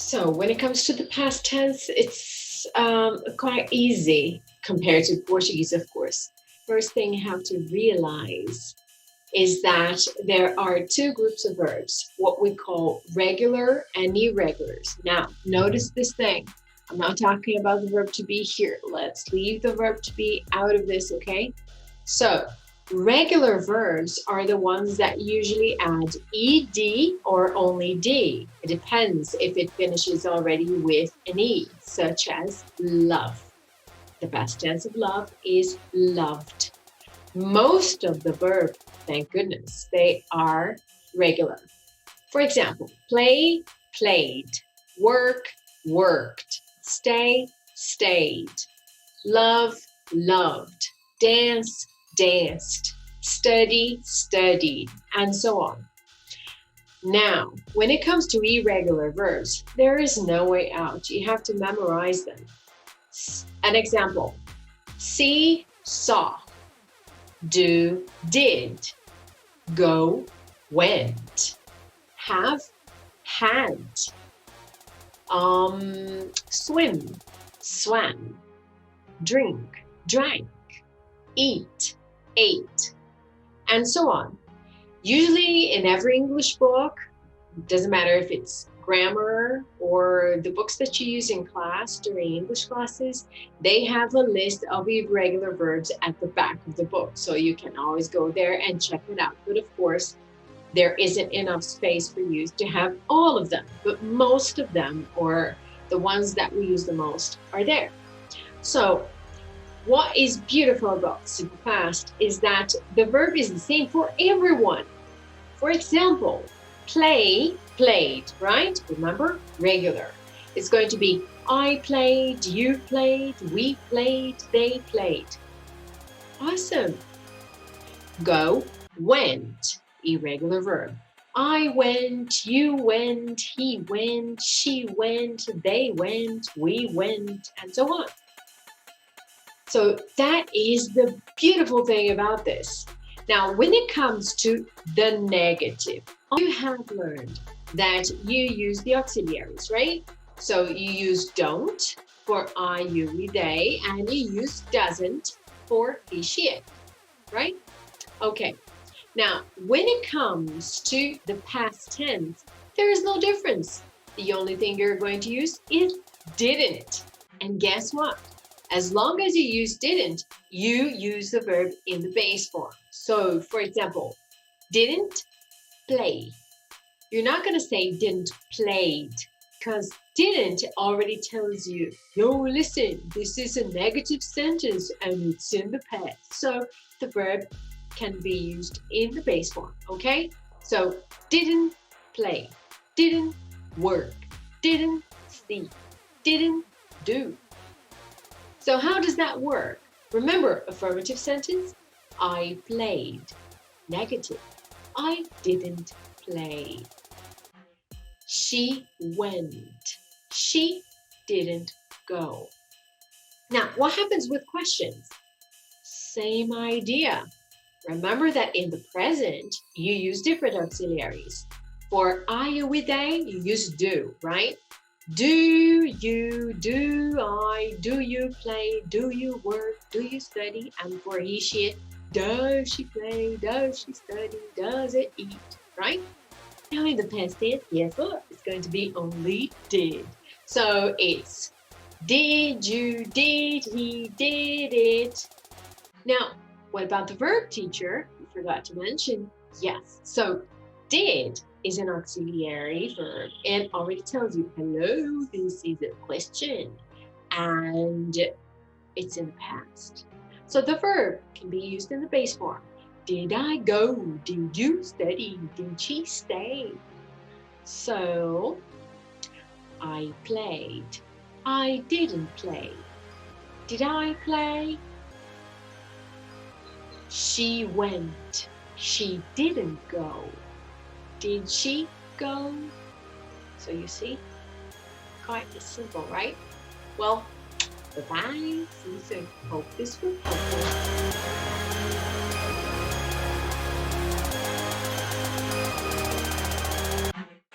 So when it comes to the past tense, it's quite easy compared to Portuguese, of course. First thing you have to realize is that there are two groups of verbs, what we call regular and irregulars. Now, notice this thing. I'm not talking about the verb to be here. Let's leave the verb to be out of this, okay? So, regular verbs are the ones that usually add ed or only d. It depends if it finishes already with an e, such as love. The past tense of love is loved. Most of the verb, thank goodness, they are regular. For example, play, played, work, worked, stay, stayed, love, loved, dance, danced, study, studied, and so on. Now, when it comes to irregular verbs, there is no way out. You have to memorize them. An example, see, saw, do, did, go, went, have, had, swim, swam, drink, drank, eat, ate, and so on. Usually in every English book, it doesn't matter if it's grammar or the books that you use in class during English classes, they have a list of irregular verbs at the back of the book. So you can always go there and check it out. But of course, there isn't enough space for you to have all of them, but most of them, or the ones that we use the most, are there. So what is beautiful about simple past is that the verb is the same for everyone. For example, play, played, right? Remember, regular. It's going to be I played, you played, we played, they played. Awesome. Go, went, irregular verb. I went, you went, he went, she went, they went, we went, and so on. So that is the beautiful thing about this. Now, when it comes to the negative, you have learned that you use the auxiliaries, right? So you use don't for I, you, we, they, and you use doesn't for he, she, it, right? Okay. Now, when it comes to the past tense, there is no difference. The only thing you're going to use is didn't. And guess what? As long as you use didn't, you use the verb in the base form. So, for example, didn't play. You're not going to say didn't played, because didn't already tells you, yo, listen, this is a negative sentence and it's in the past. So the verb can be used in the base form, okay? So didn't play, didn't work, didn't see, didn't do. So how does that work? Remember, affirmative sentence, I played. Negative, I didn't play. She went. She didn't go. Now, what happens with questions? Same idea. Remember that in the present, you use different auxiliaries. For I, you, we, they, you use do, right? Do you, do I, do you play, do you work, do you study? And for he, she, it, does she play, does she study, does it eat, right? Now in the past tense, guess what? It's going to be only did. So it's did you, did he, did it. Now, what about the verb, teacher? You forgot to mention. Yes. So did is an auxiliary verb and already tells you, hello, this is a question. And it's in the past. So the verb can be used in the base form. Did I go? Did you study? Did she stay? So, I played. I didn't play. Did I play? She went. She didn't go. Did she go? So you see, quite simple, right? Well, bye-bye. See you soon. Hope this was helpful.